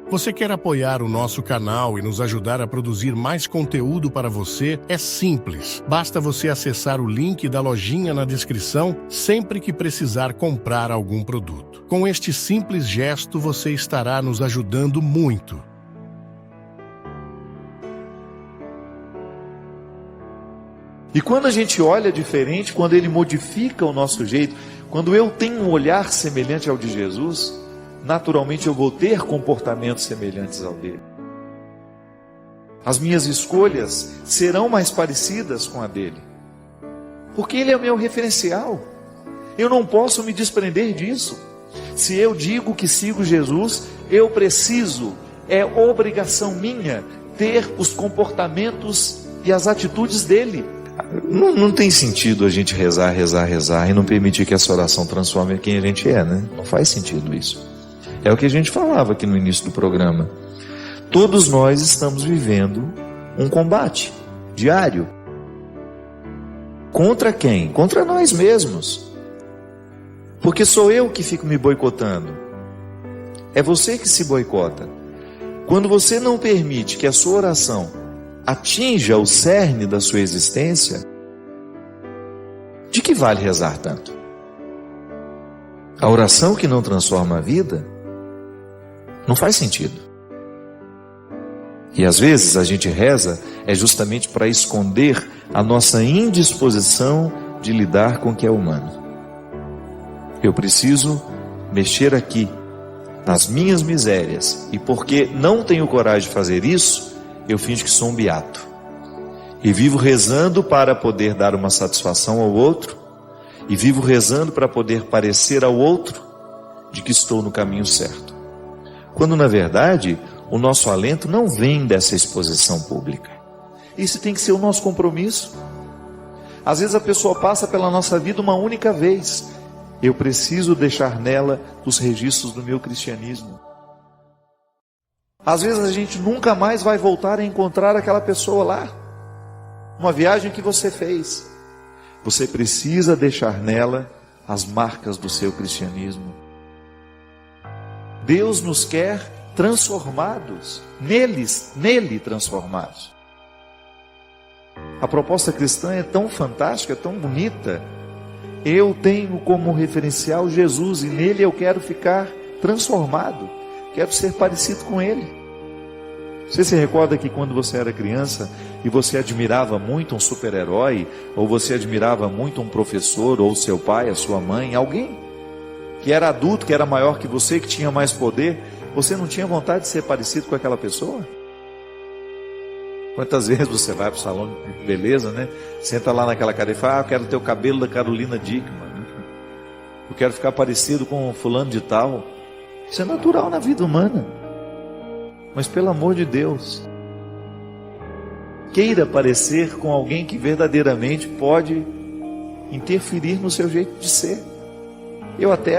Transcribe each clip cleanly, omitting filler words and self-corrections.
Você quer apoiar o nosso canal e nos ajudar a produzir mais conteúdo para você? É simples. Basta você acessar o link da lojinha na descrição sempre que precisar comprar algum produto. Com este simples gesto, você estará nos ajudando muito. E quando a gente olha diferente, quando Ele modifica o nosso jeito, quando eu tenho um olhar semelhante ao de Jesus, naturalmente eu vou ter comportamentos semelhantes ao dele. As minhas escolhas serão mais parecidas com a dele, porque ele é o meu referencial. Eu não posso me desprender disso. Se eu digo que sigo Jesus, eu preciso, é obrigação minha, ter os comportamentos e as atitudes dele. Não tem sentido a gente rezar e não permitir que essa oração transforme quem a gente é, né? Não faz sentido isso. É o que a gente falava aqui no início do programa. Todos nós estamos vivendo um combate diário. Contra quem? Contra nós mesmos. Porque sou eu que fico me boicotando. É você que se boicota. Quando você não permite que a sua oração atinja o cerne da sua existência, de que vale rezar tanto? A oração que não transforma a vida não faz sentido. E às vezes a gente reza é justamente para esconder a nossa indisposição de lidar com o que é humano. Eu preciso mexer aqui nas minhas misérias, e porque não tenho coragem de fazer isso, eu finjo que sou um beato e vivo rezando para poder dar uma satisfação ao outro, e vivo rezando para poder parecer ao outro de que estou no caminho certo, quando na verdade o nosso alento não vem dessa exposição pública. Isso tem que ser o nosso compromisso. Às vezes a pessoa passa pela nossa vida uma única vez. Eu preciso deixar nela os registros do meu cristianismo. Às vezes a gente nunca mais vai voltar a encontrar aquela pessoa lá, uma viagem que você fez. Você precisa deixar nela as marcas do seu cristianismo. Deus nos quer transformados, nele transformados. A proposta cristã é tão fantástica, é tão bonita. Eu tenho como referencial Jesus, e nele eu quero ficar transformado, quero ser parecido com ele. Você se recorda que quando você era criança e você admirava muito um super-herói, ou você admirava muito um professor, ou seu pai, a sua mãe, alguém que era adulto, que era maior que você, que tinha mais poder, você não tinha vontade de ser parecido com aquela pessoa? Quantas vezes você vai para o salão de beleza, né? Senta lá naquela cadeira e fala: eu quero ter o cabelo da Carolina Dickmann, eu quero ficar parecido com fulano de tal. Isso é natural na vida humana. Mas pelo amor de Deus, queira parecer com alguém que verdadeiramente pode interferir no seu jeito de ser. Eu até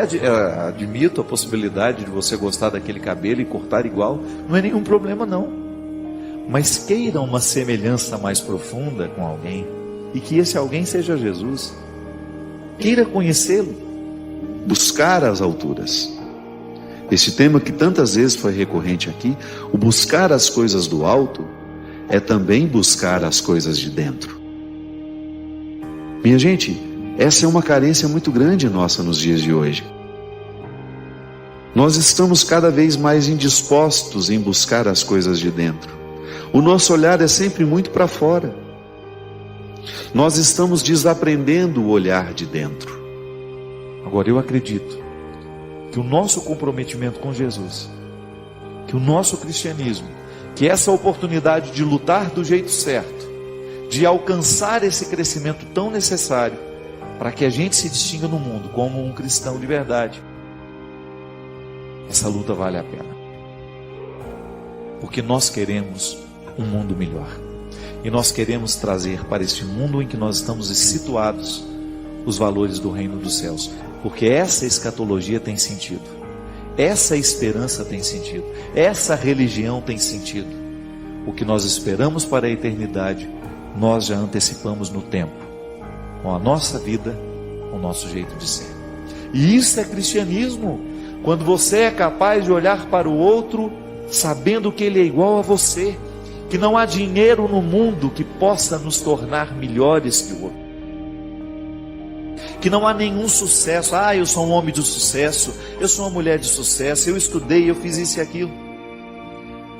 admito a possibilidade de você gostar daquele cabelo e cortar igual, não é nenhum problema não. Mas queira uma semelhança mais profunda com alguém, e que esse alguém seja Jesus. Queira conhecê-lo, buscar as alturas. Esse tema que tantas vezes foi recorrente aqui, o buscar as coisas do alto, é também buscar as coisas de dentro. Minha gente, essa é uma carência muito grande nossa nos dias de hoje. Nós estamos cada vez mais indispostos em buscar as coisas de dentro. O nosso olhar é sempre muito para fora. Nós estamos desaprendendo o olhar de dentro. Agora eu acredito que o nosso comprometimento com Jesus, que o nosso cristianismo, que essa oportunidade de lutar do jeito certo, de alcançar esse crescimento tão necessário para que a gente se distinga no mundo como um cristão de verdade, essa luta vale a pena, porque nós queremos um mundo melhor, e nós queremos trazer para este mundo em que nós estamos situados os valores do reino dos céus, porque essa escatologia tem sentido, essa esperança tem sentido, essa religião tem sentido. O que nós esperamos para a eternidade, nós já antecipamos no tempo, com a nossa vida, com o nosso jeito de ser. E isso é cristianismo, quando você é capaz de olhar para o outro sabendo que Ele é igual a você, que não há dinheiro no mundo que possa nos tornar melhores que o outro, que não há nenhum sucesso. Eu sou um homem de sucesso, eu sou uma mulher de sucesso, eu estudei, eu fiz isso e aquilo.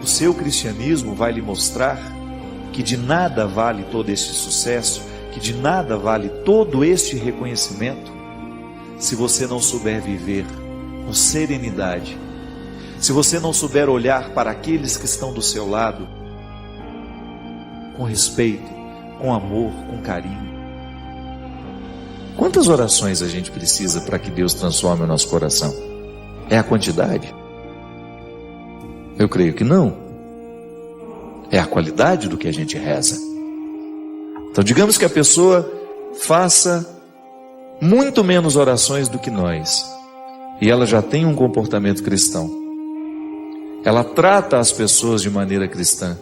O seu cristianismo vai lhe mostrar que de nada vale todo este sucesso, que de nada vale todo este reconhecimento, se você não souber viver com serenidade, se você não souber olhar para aqueles que estão do seu lado com respeito, com amor, com carinho. Quantas orações a gente precisa para que Deus transforme o nosso coração? É a quantidade? Eu creio que não. É a qualidade do que a gente reza. Então digamos que a pessoa faça muito menos orações do que nós, e ela já tem um comportamento cristão. Ela trata as pessoas de maneira cristã.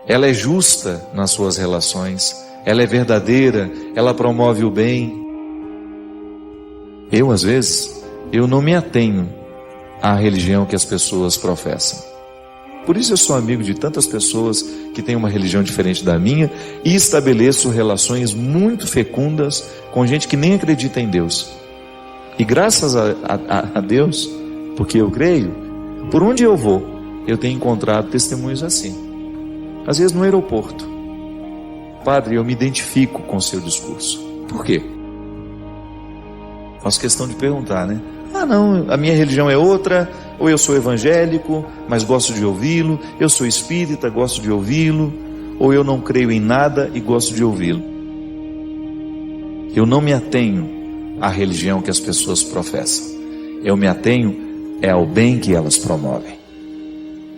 Ela é justa nas suas relações, ela é verdadeira, ela promove o bem. Às vezes, eu não me atenho à religião que as pessoas professam. Por isso eu sou amigo de tantas pessoas que têm uma religião diferente da minha e estabeleço relações muito fecundas com gente que nem acredita em Deus. E graças a Deus, porque eu creio, por onde eu vou, eu tenho encontrado testemunhos assim. Às vezes no aeroporto: padre, eu me identifico com o seu discurso. Por quê? Faço questão de perguntar, né? Não, a minha religião é outra, ou eu sou evangélico, mas gosto de ouvi-lo, eu sou espírita, gosto de ouvi-lo, ou eu não creio em nada e gosto de ouvi-lo. Eu não me atenho à religião que as pessoas professam, eu me atenho ao bem que elas promovem.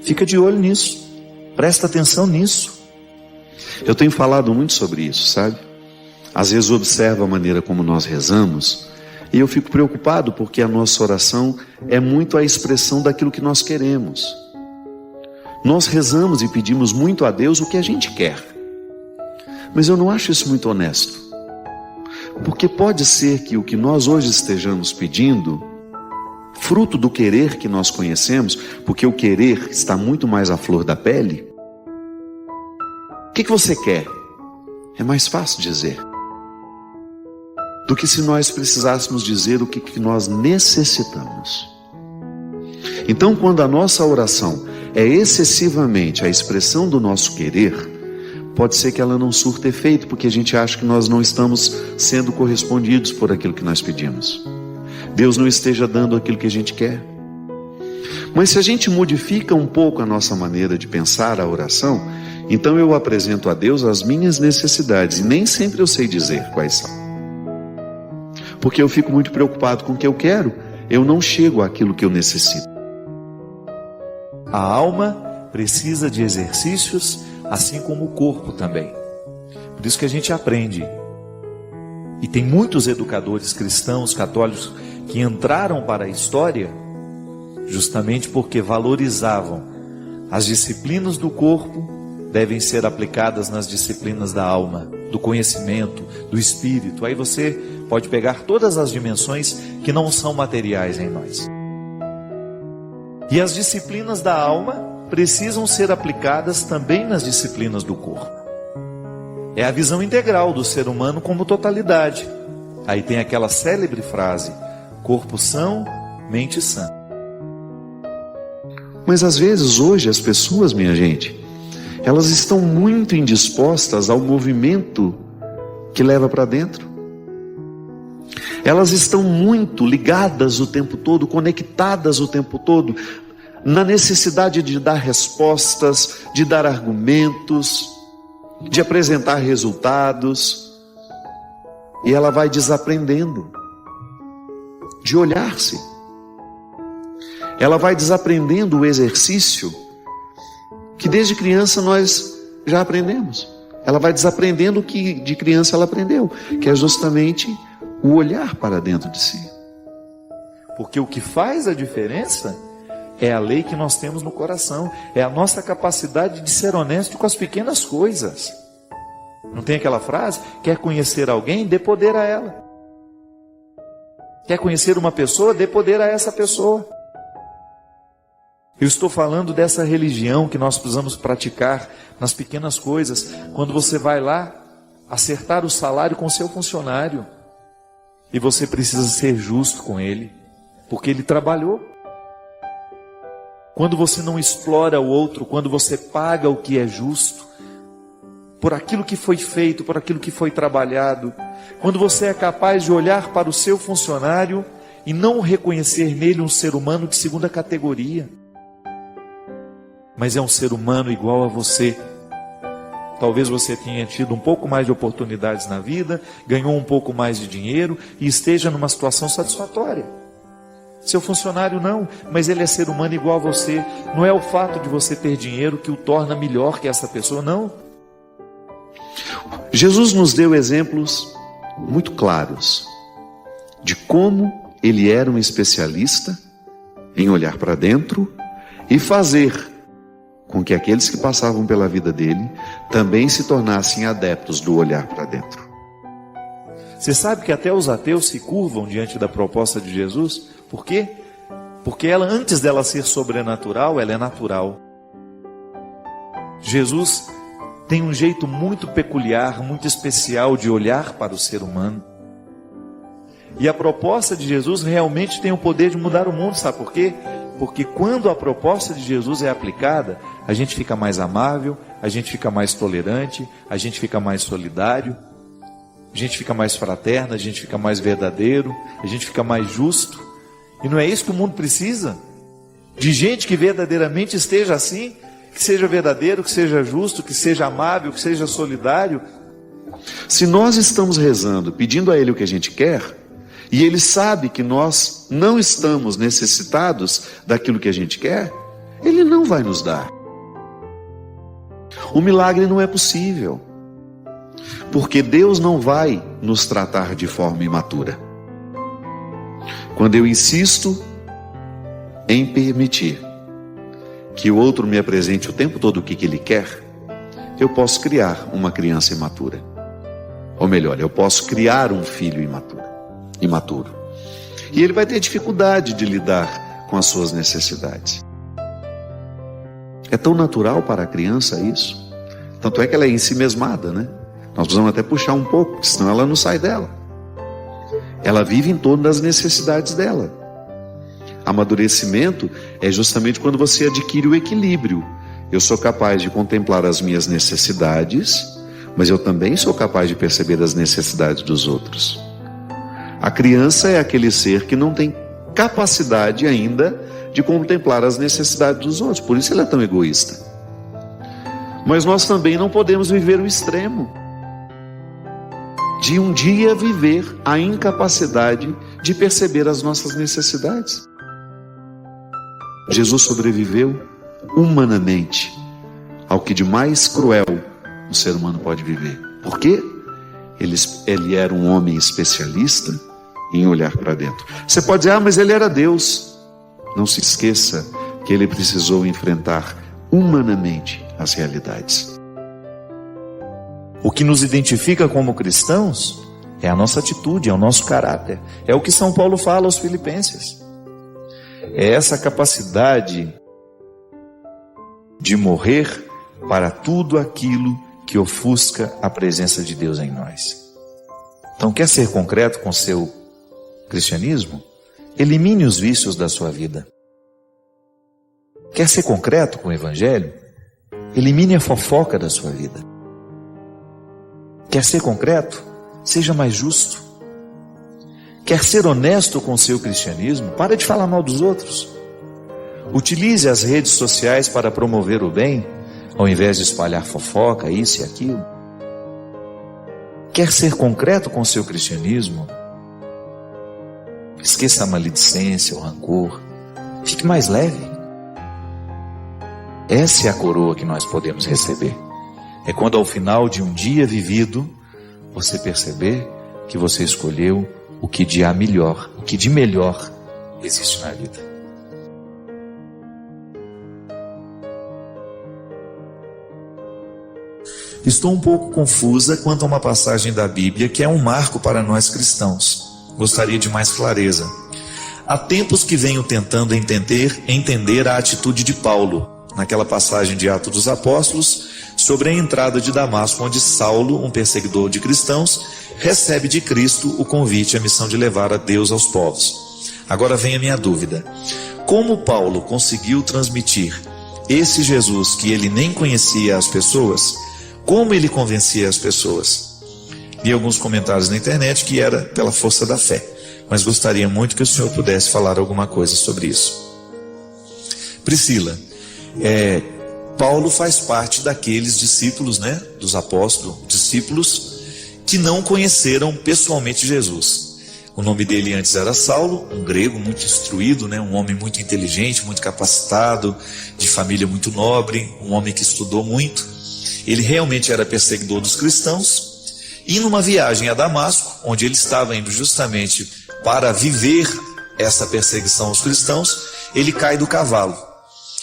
Fica de olho nisso, presta atenção nisso. Eu tenho falado muito sobre isso, sabe? Às vezes observo a maneira como nós rezamos e eu fico preocupado porque a nossa oração é muito a expressão daquilo que nós queremos. Nós rezamos e pedimos muito a Deus o que a gente quer, mas eu não acho isso muito honesto, porque pode ser que o que nós hoje estejamos pedindo, fruto do querer que nós conhecemos, porque o querer está muito mais à flor da pele. O que você quer? É mais fácil dizer do que se nós precisássemos dizer o que nós necessitamos. Então, quando a nossa oração é excessivamente a expressão do nosso querer, pode ser que ela não surta efeito, porque a gente acha que nós não estamos sendo correspondidos por aquilo que nós pedimos. Deus não esteja dando aquilo que a gente quer. Mas se a gente modifica um pouco a nossa maneira de pensar a oração, então eu apresento a Deus as minhas necessidades, e nem sempre eu sei dizer quais são. Porque eu fico muito preocupado com o que eu quero, eu não chego àquilo que eu necessito. A alma precisa de exercícios, assim como o corpo também. Por isso que a gente aprende. E tem muitos educadores cristãos, católicos, que entraram para a história justamente porque valorizavam as disciplinas do corpo, devem ser aplicadas nas disciplinas da alma, do conhecimento, do espírito. Aí você pode pegar todas as dimensões que não são materiais em nós. E as disciplinas da alma precisam ser aplicadas também nas disciplinas do corpo. É a visão integral do ser humano como totalidade. Aí tem aquela célebre frase: corpo são, mente sã. Mas às vezes hoje as pessoas, minha gente, elas estão muito indispostas ao movimento que leva para dentro. Elas estão muito ligadas o tempo todo, conectadas o tempo todo, na necessidade de dar respostas, de dar argumentos, de apresentar resultados. E ela vai desaprendendo de olhar-se. Ela vai desaprendendo o exercício que desde criança nós já aprendemos. Ela vai desaprendendo o que de criança ela aprendeu, que é justamente o olhar para dentro de si. Porque o que faz a diferença é a lei que nós temos no coração, é a nossa capacidade de ser honesto com as pequenas coisas. Não tem aquela frase? Quer conhecer alguém? Dê poder a ela. Quer conhecer uma pessoa? Dê poder a essa pessoa. Eu estou falando dessa religião que nós precisamos praticar nas pequenas coisas. Quando você vai lá acertar o salário com o seu funcionário, e você precisa ser justo com ele, porque ele trabalhou. Quando você não explora o outro, quando você paga o que é justo, por aquilo que foi feito, por aquilo que foi trabalhado, quando você é capaz de olhar para o seu funcionário e não reconhecer nele um ser humano de segunda categoria, mas é um ser humano igual a você. Talvez você tenha tido um pouco mais de oportunidades na vida, ganhou um pouco mais de dinheiro e esteja numa situação satisfatória. Seu funcionário não, mas ele é ser humano igual a você. Não é o fato de você ter dinheiro que o torna melhor que essa pessoa, não. Jesus nos deu exemplos muito claros de como ele era um especialista em olhar para dentro e fazer com que aqueles que passavam pela vida dele também se tornassem adeptos do olhar para dentro. Você sabe que até os ateus se curvam diante da proposta de Jesus? Por quê? Porque ela, antes dela ser sobrenatural, ela é natural. Jesus tem um jeito muito peculiar, muito especial de olhar para o ser humano. E a proposta de Jesus realmente tem o poder de mudar o mundo, sabe por quê? Porque quando a proposta de Jesus é aplicada, a gente fica mais amável, a gente fica mais tolerante, a gente fica mais solidário, a gente fica mais fraterno, a gente fica mais verdadeiro, a gente fica mais justo. E não é isso que o mundo precisa? De gente que verdadeiramente esteja assim, que seja verdadeiro, que seja justo, que seja amável, que seja solidário. Se nós estamos rezando, pedindo a Ele o que a gente quer, e Ele sabe que nós não estamos necessitados daquilo que a gente quer, Ele não vai nos dar. O milagre não é possível, porque Deus não vai nos tratar de forma imatura. Quando eu insisto em permitir que o outro me apresente o tempo todo o que ele quer, eu posso criar uma criança imatura. Ou melhor, eu posso criar um filho imaturo. E ele vai ter dificuldade de lidar com as suas necessidades. É tão natural para a criança isso. Tanto é que ela é ensimesmada, né? Nós precisamos até puxar um pouco, senão ela não sai dela. Ela vive em torno das necessidades dela. Amadurecimento é justamente quando você adquire o equilíbrio. Eu sou capaz de contemplar as minhas necessidades, mas eu também sou capaz de perceber as necessidades dos outros. A criança é aquele ser que não tem capacidade ainda de contemplar as necessidades dos outros, por isso ele é tão egoísta. Mas nós também não podemos viver o extremo de um dia viver a incapacidade de perceber as nossas necessidades. Jesus sobreviveu humanamente ao que de mais cruel o ser humano pode viver. Por quê? Ele era um homem especialista em olhar para dentro. Você pode dizer, mas ele era Deus. Não se esqueça que ele precisou enfrentar humanamente as realidades. O que nos identifica como cristãos é a nossa atitude, é o nosso caráter. É o que São Paulo fala aos Filipenses. É essa capacidade de morrer para tudo aquilo que ofusca a presença de Deus em nós. Então, quer ser concreto com seu cristianismo? Elimine os vícios da sua vida. Quer ser concreto com o Evangelho? Elimine a fofoca da sua vida. Quer ser concreto? Seja mais justo. Quer ser honesto com o seu cristianismo? Para de falar mal dos outros. Utilize as redes sociais para promover o bem, ao invés de espalhar fofoca, isso e aquilo. Quer ser concreto com o seu cristianismo? Esqueça a maledicência, o rancor. Fique mais leve. Essa é a coroa que nós podemos receber. É quando ao final de um dia vivido, você perceber que você escolheu o que de melhor existe na vida. Estou um pouco confusa quanto a uma passagem da Bíblia que é um marco para nós cristãos. Gostaria de mais clareza. Há tempos que venho tentando entender a atitude de Paulo, naquela passagem de Atos dos Apóstolos, sobre a entrada de Damasco, onde Saulo, um perseguidor de cristãos, recebe de Cristo o convite à missão de levar a Deus aos povos. Agora vem a minha dúvida: como Paulo conseguiu transmitir esse Jesus que ele nem conhecia às pessoas? Como ele convencia as pessoas? Vi alguns comentários na internet que era pela força da fé, mas gostaria muito que o senhor pudesse falar alguma coisa sobre isso. Priscila, Paulo faz parte daqueles discípulos, dos apóstolos, discípulos que não conheceram pessoalmente Jesus. O nome dele antes era Saulo, um grego muito instruído, um homem muito inteligente, muito capacitado, de família muito nobre, um homem que estudou muito. Ele realmente era perseguidor dos cristãos, e numa viagem a Damasco, onde ele estava indo justamente para viver essa perseguição aos cristãos, ele cai do cavalo.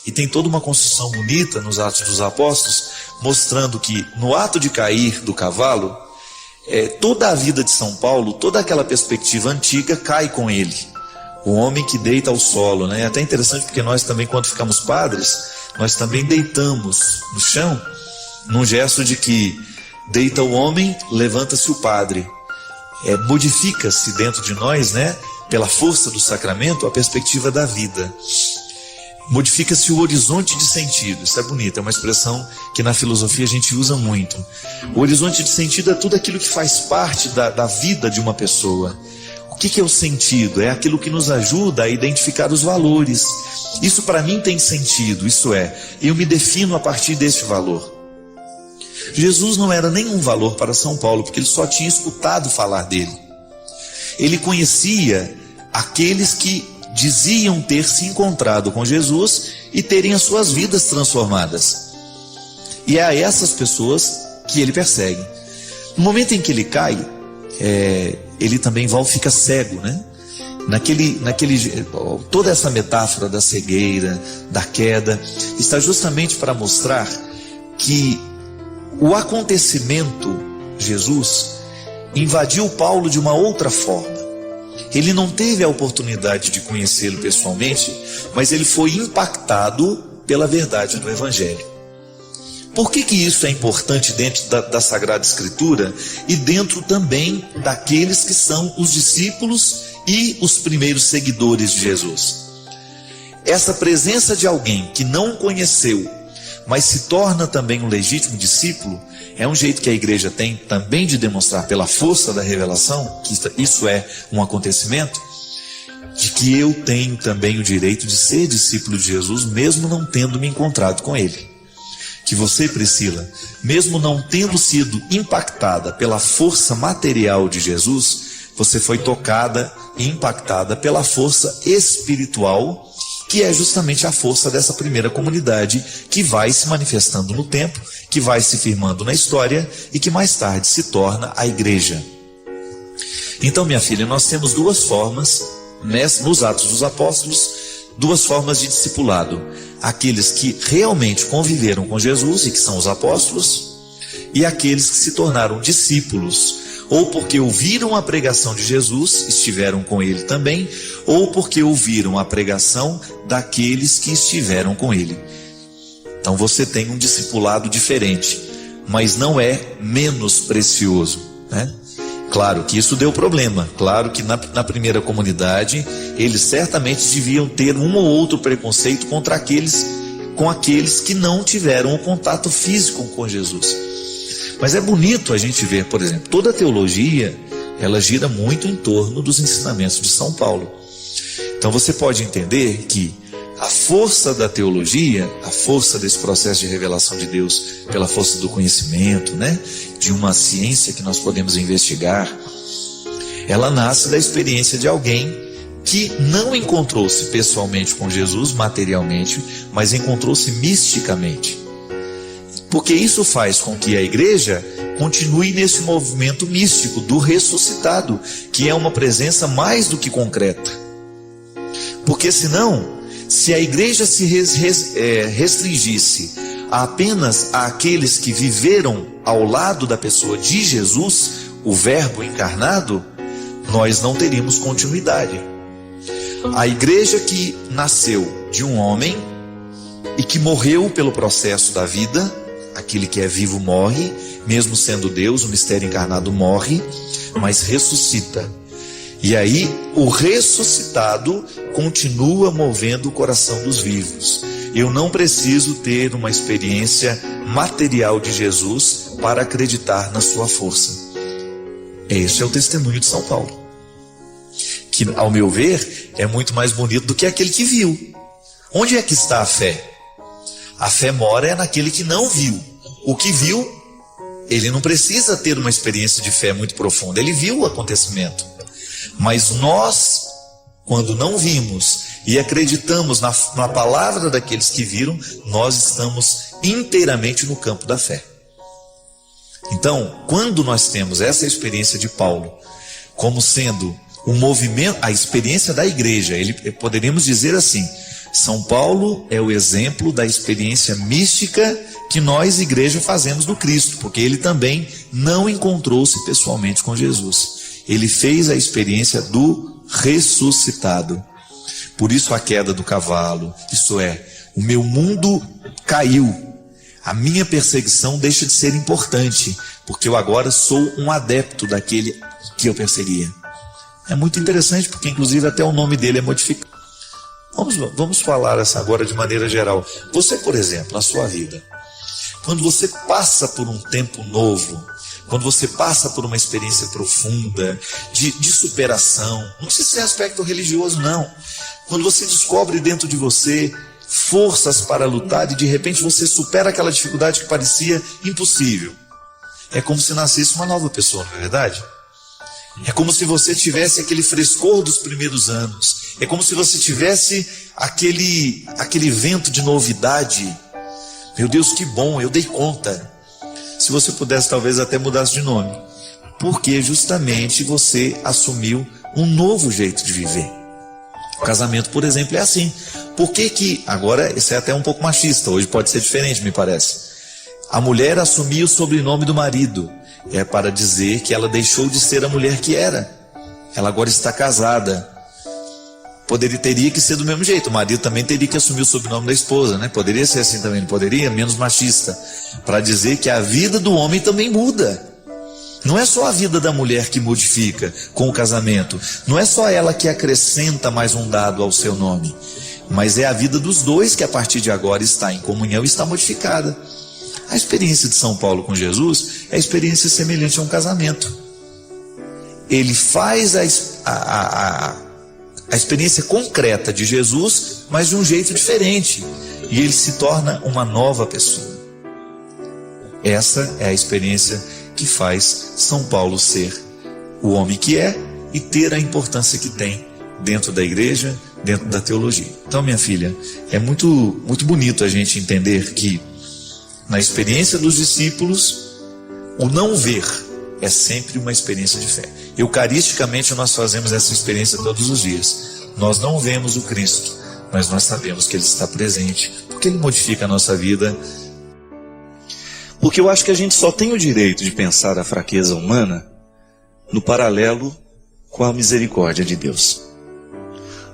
E tem toda uma construção bonita nos Atos dos Apóstolos, mostrando que no ato de cair do cavalo, toda a vida de São Paulo, toda aquela perspectiva antiga cai com ele. O homem que deita ao solo, É até interessante porque nós também, quando ficamos padres, nós também deitamos no chão, num gesto de que deita o homem, levanta-se o padre. Modifica-se dentro de nós, pela força do sacramento, a perspectiva da vida. Modifica-se o horizonte de sentido. Isso é bonito, é uma expressão que na filosofia a gente usa muito. O horizonte de sentido é tudo aquilo que faz parte da vida de uma pessoa. O que é o sentido? É aquilo que nos ajuda a identificar os valores. Isso para mim tem sentido, eu me defino a partir deste valor. Jesus não era nenhum valor para São Paulo, porque ele só tinha escutado falar dele. Ele conhecia aqueles que diziam ter se encontrado com Jesus e terem as suas vidas transformadas. E é a essas pessoas que ele persegue. No momento em que ele cai, ele também fica cego, Toda essa metáfora da cegueira, da queda, está justamente para mostrar que o acontecimento, Jesus, invadiu Paulo de uma outra forma. Ele não teve a oportunidade de conhecê-lo pessoalmente, mas ele foi impactado pela verdade do Evangelho. Por que isso é importante dentro da Sagrada Escritura e dentro também daqueles que são os discípulos e os primeiros seguidores de Jesus? Essa presença de alguém que não conheceu, mas se torna também um legítimo discípulo, é um jeito que a igreja tem também de demonstrar pela força da revelação, que isso é um acontecimento, de que eu tenho também o direito de ser discípulo de Jesus, mesmo não tendo me encontrado com ele. Que você, Priscila, mesmo não tendo sido impactada pela força material de Jesus, você foi tocada e impactada pela força espiritual, que é justamente a força dessa primeira comunidade que vai se manifestando no tempo, que vai se firmando na história e que mais tarde se torna a igreja. Então, minha filha, nós temos duas formas, nos Atos dos Apóstolos, duas formas de discipulado: aqueles que realmente conviveram com Jesus e que são os apóstolos, e aqueles que se tornaram discípulos, ou porque ouviram a pregação de Jesus, estiveram com ele também, ou porque ouviram a pregação daqueles que estiveram com ele. Então você tem um discipulado diferente, mas não é menos precioso, Claro que isso deu problema, claro que na primeira comunidade eles certamente deviam ter um ou outro preconceito com aqueles que não tiveram o contato físico com Jesus. Mas é bonito a gente ver, por exemplo, toda a teologia, ela gira muito em torno dos ensinamentos de São Paulo. Então você pode entender que a força da teologia, a força desse processo de revelação de Deus, pela força do conhecimento, de uma ciência que nós podemos investigar, ela nasce da experiência de alguém que não encontrou-se pessoalmente com Jesus, materialmente, mas encontrou-se misticamente. Porque isso faz com que a igreja continue nesse movimento místico do ressuscitado, que é uma presença mais do que concreta. Porque senão, se a igreja se restringisse apenas àqueles que viveram ao lado da pessoa de Jesus, o Verbo encarnado, nós não teríamos continuidade. A igreja que nasceu de um homem e que morreu pelo processo da vida, aquele que é vivo morre, mesmo sendo Deus, o mistério encarnado morre, mas ressuscita. E aí o ressuscitado continua movendo o coração dos vivos. Eu não preciso ter uma experiência material de Jesus para acreditar na sua força. Esse é o testemunho de São Paulo, que, ao meu ver, é muito mais bonito do que aquele que viu. Onde é que está a fé? A fé mora naquele que não viu. O que viu, ele não precisa ter uma experiência de fé muito profunda, ele viu o acontecimento. Mas nós, quando não vimos e acreditamos na palavra daqueles que viram, nós estamos inteiramente no campo da fé. Então, quando nós temos essa experiência de Paulo como sendo o movimento, a experiência da igreja, poderíamos dizer assim: São Paulo é o exemplo da experiência mística que nós, igreja, fazemos do Cristo, porque ele também não encontrou-se pessoalmente com Jesus. Ele fez a experiência do ressuscitado. Por isso a queda do cavalo, isto é, o meu mundo caiu. A minha perseguição deixa de ser importante, porque eu agora sou um adepto daquele que eu perseguia. É muito interessante, porque inclusive até o nome dele é modificado. Vamos falar essa agora de maneira geral. Você, por exemplo, na sua vida, quando você passa por um tempo novo, quando você passa por uma experiência profunda, de superação, não precisa ser aspecto religioso, não. Quando você descobre dentro de você forças para lutar e de repente você supera aquela dificuldade que parecia impossível, é como se nascesse uma nova pessoa, não é verdade? É como se você tivesse aquele frescor dos primeiros anos. É como se você tivesse aquele vento de novidade. Meu Deus, que bom, eu dei conta. Se você pudesse, talvez até mudasse de nome. Porque justamente você assumiu um novo jeito de viver. O casamento, por exemplo, é assim. Por que agora, isso é até um pouco machista, hoje pode ser diferente, me parece. A mulher assumia o sobrenome do marido. É para dizer que ela deixou de ser a mulher que era. Ela agora está casada. Teria que ser do mesmo jeito. O marido também teria que assumir o sobrenome da esposa, né? Poderia ser assim também, não poderia? Menos machista. Para dizer que a vida do homem também muda. Não é só a vida da mulher que modifica com o casamento. Não é só ela que acrescenta mais um dado ao seu nome. Mas é a vida dos dois que a partir de agora está em comunhão e está modificada. A experiência de São Paulo com Jesus é a experiência semelhante a um casamento. Ele faz a experiência concreta de Jesus, mas de um jeito diferente. E ele se torna uma nova pessoa. Essa é a experiência que faz São Paulo ser o homem que é e ter a importância que tem dentro da igreja, dentro da teologia. Então, minha filha, é muito, muito bonito a gente entender que na experiência dos discípulos, o não ver é sempre uma experiência de fé. Eucaristicamente nós fazemos essa experiência todos os dias. Nós não vemos o Cristo, mas nós sabemos que Ele está presente, porque Ele modifica a nossa vida. Porque eu acho que a gente só tem o direito de pensar a fraqueza humana no paralelo com a misericórdia de Deus.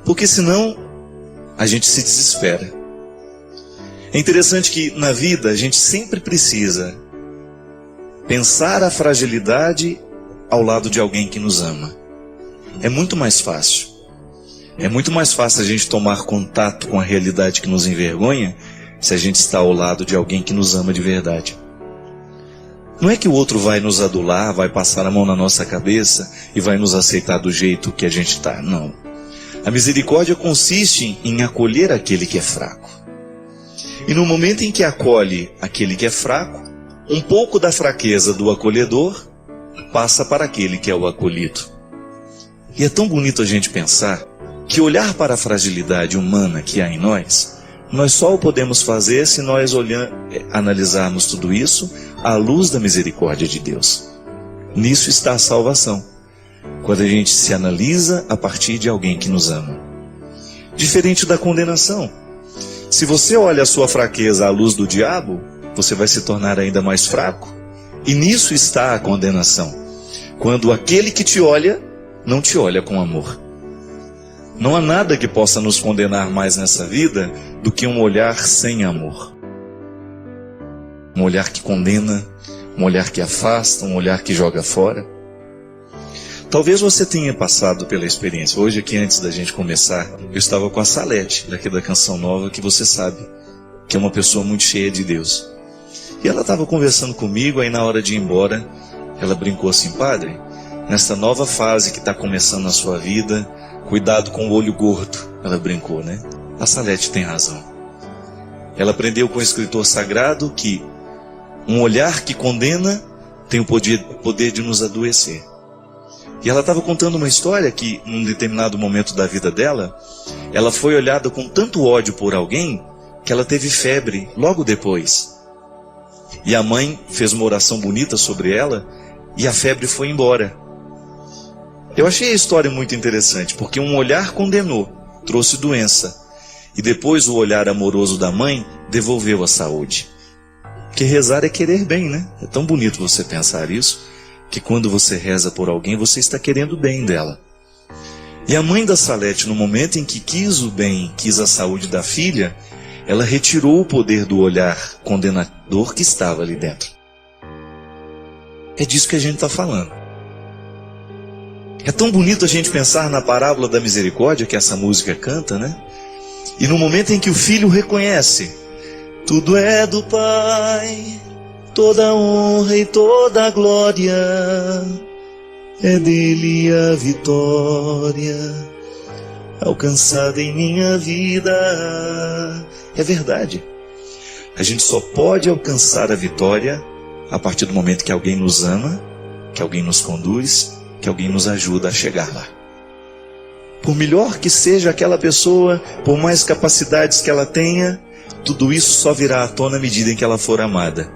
Porque senão a gente se desespera. É interessante que na vida a gente sempre precisa pensar a fragilidade ao lado de alguém que nos ama. É muito mais fácil. É muito mais fácil a gente tomar contato com a realidade que nos envergonha se a gente está ao lado de alguém que nos ama de verdade. Não é que o outro vai nos adular, vai passar a mão na nossa cabeça e vai nos aceitar do jeito que a gente está. Não. A misericórdia consiste em acolher aquele que é fraco. E no momento em que acolhe aquele que é fraco, um pouco da fraqueza do acolhedor passa para aquele que é o acolhido. E é tão bonito a gente pensar que olhar para a fragilidade humana que há em nós só o podemos fazer se nós analisarmos tudo isso à luz da misericórdia de Deus. Nisso está a salvação, quando a gente se analisa a partir de alguém que nos ama. Diferente da condenação. Se você olha a sua fraqueza à luz do diabo, você vai se tornar ainda mais fraco. E nisso está a condenação. Quando aquele que te olha, não te olha com amor. Não há nada que possa nos condenar mais nessa vida do que um olhar sem amor. Um olhar que condena, um olhar que afasta, um olhar que joga fora. Talvez você tenha passado pela experiência. Hoje aqui, antes da gente começar, eu estava com a Salete, daqui da Canção Nova, que você sabe, que é uma pessoa muito cheia de Deus. E ela estava conversando comigo, aí na hora de ir embora, ela brincou assim: padre, nesta nova fase que está começando na sua vida, cuidado com o olho gordo. Ela brincou, né? A Salete tem razão. Ela aprendeu com o escritor sagrado que um olhar que condena tem o poder de nos adoecer. E ela estava contando uma história que, num determinado momento da vida dela, ela foi olhada com tanto ódio por alguém que ela teve febre logo depois. E a mãe fez uma oração bonita sobre ela e a febre foi embora. Eu achei a história muito interessante, porque um olhar condenou, trouxe doença. E depois o olhar amoroso da mãe devolveu a saúde. Porque rezar é querer bem, né? É tão bonito você pensar isso, que quando você reza por alguém, você está querendo o bem dela. E a mãe da Salete, no momento em que quis o bem, quis a saúde da filha, ela retirou o poder do olhar condenador que estava ali dentro. É disso que a gente está falando. É tão bonito a gente pensar na parábola da misericórdia que essa música canta, né? E no momento em que o filho reconhece: tudo é do Pai, toda honra e toda glória, é dele a vitória alcançada em minha vida. É verdade. A gente só pode alcançar a vitória a partir do momento que alguém nos ama, que alguém nos conduz, que alguém nos ajuda a chegar lá. Por melhor que seja aquela pessoa, por mais capacidades que ela tenha, tudo isso só virá à tona à medida em que ela for amada.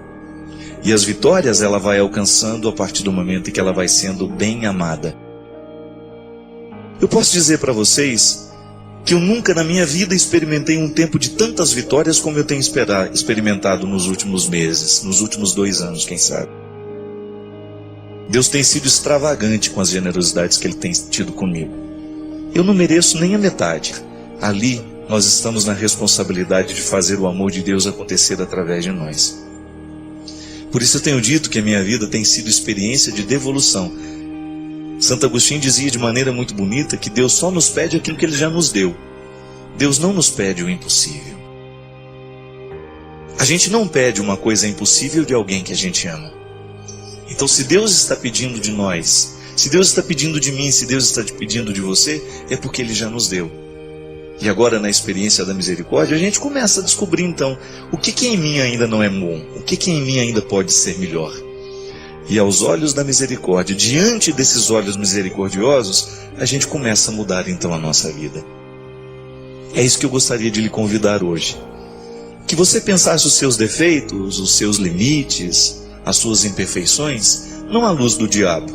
E as vitórias ela vai alcançando a partir do momento em que ela vai sendo bem amada. Eu posso dizer para vocês que eu nunca na minha vida experimentei um tempo de tantas vitórias como eu tenho experimentado nos últimos meses, nos últimos 2 anos, quem sabe. Deus tem sido extravagante com as generosidades que Ele tem tido comigo. Eu não mereço nem a metade. Ali nós estamos na responsabilidade de fazer o amor de Deus acontecer através de nós. Por isso eu tenho dito que a minha vida tem sido experiência de devolução. Santo Agostinho dizia de maneira muito bonita que Deus só nos pede aquilo que Ele já nos deu. Deus não nos pede o impossível. A gente não pede uma coisa impossível de alguém que a gente ama. Então, se Deus está pedindo de nós, se Deus está pedindo de mim, se Deus está pedindo de você, é porque Ele já nos deu. E agora, na experiência da misericórdia, a gente começa a descobrir então o que em mim ainda não é bom, o que em mim ainda pode ser melhor. E aos olhos da misericórdia, diante desses olhos misericordiosos, a gente começa a mudar então a nossa vida. É isso que eu gostaria de lhe convidar hoje. Que você pensasse os seus defeitos, os seus limites, as suas imperfeições, não à luz do diabo,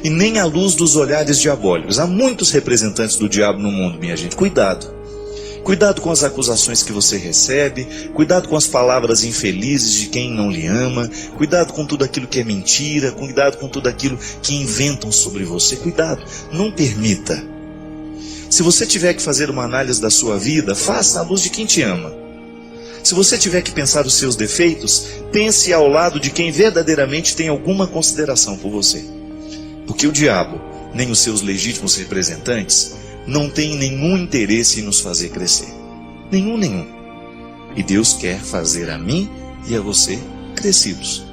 e nem à luz dos olhares diabólicos. Há muitos representantes do diabo no mundo, minha gente. Cuidado. Cuidado com as acusações que você recebe, cuidado com as palavras infelizes de quem não lhe ama, cuidado com tudo aquilo que é mentira, cuidado com tudo aquilo que inventam sobre você. Cuidado, não permita. Se você tiver que fazer uma análise da sua vida, faça à luz de quem te ama. Se você tiver que pensar os seus defeitos, pense ao lado de quem verdadeiramente tem alguma consideração por você. Porque o diabo, nem os seus legítimos representantes, não tem nenhum interesse em nos fazer crescer. Nenhum. E Deus quer fazer a mim e a você crescidos.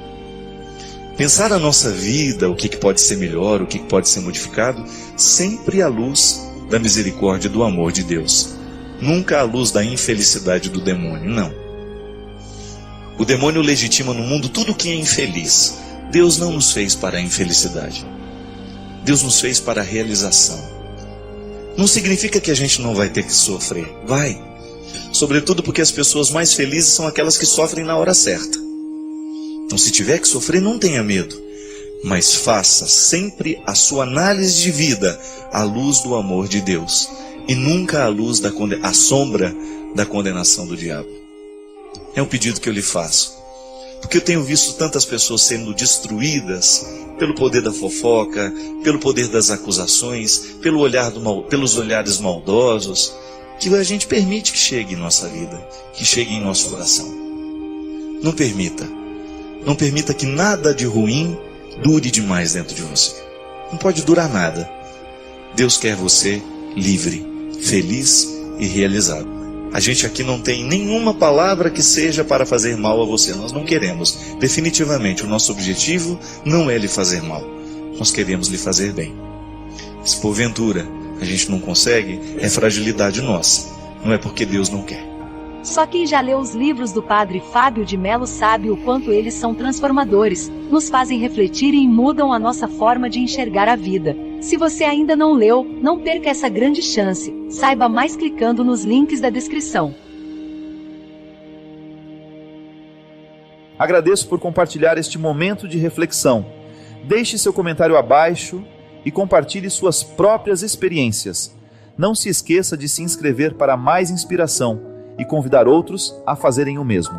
Pensar a nossa vida, o que pode ser melhor, o que pode ser modificado, sempre à luz da misericórdia e do amor de Deus. Nunca à luz da infelicidade do demônio, não. O demônio legitima no mundo tudo que é infeliz. Deus não nos fez para a infelicidade. Deus nos fez para a realização. Não significa que a gente não vai ter que sofrer. Vai. Sobretudo porque as pessoas mais felizes são aquelas que sofrem na hora certa. Então, se tiver que sofrer, não tenha medo. Mas faça sempre a sua análise de vida à luz do amor de Deus. E nunca à luz à sombra da condenação do diabo. É um pedido que eu lhe faço. Porque eu tenho visto tantas pessoas sendo destruídas pelo poder da fofoca, pelo poder das acusações, pelos olhares maldosos, que a gente permite que chegue em nossa vida, que chegue em nosso coração. Não permita. Não permita que nada de ruim dure demais dentro de você. Não pode durar nada. Deus quer você livre, feliz e realizado. A gente aqui não tem nenhuma palavra que seja para fazer mal a você. Nós não queremos. Definitivamente, o nosso objetivo não é lhe fazer mal. Nós queremos lhe fazer bem. Se porventura a gente não consegue, é fragilidade nossa. Não é porque Deus não quer. Só quem já leu os livros do Padre Fábio de Mello sabe o quanto eles são transformadores, nos fazem refletir e mudam a nossa forma de enxergar a vida. Se você ainda não leu, não perca essa grande chance. Saiba mais clicando nos links da descrição. Agradeço por compartilhar este momento de reflexão. Deixe seu comentário abaixo e compartilhe suas próprias experiências. Não se esqueça de se inscrever para mais inspiração e convidar outros a fazerem o mesmo.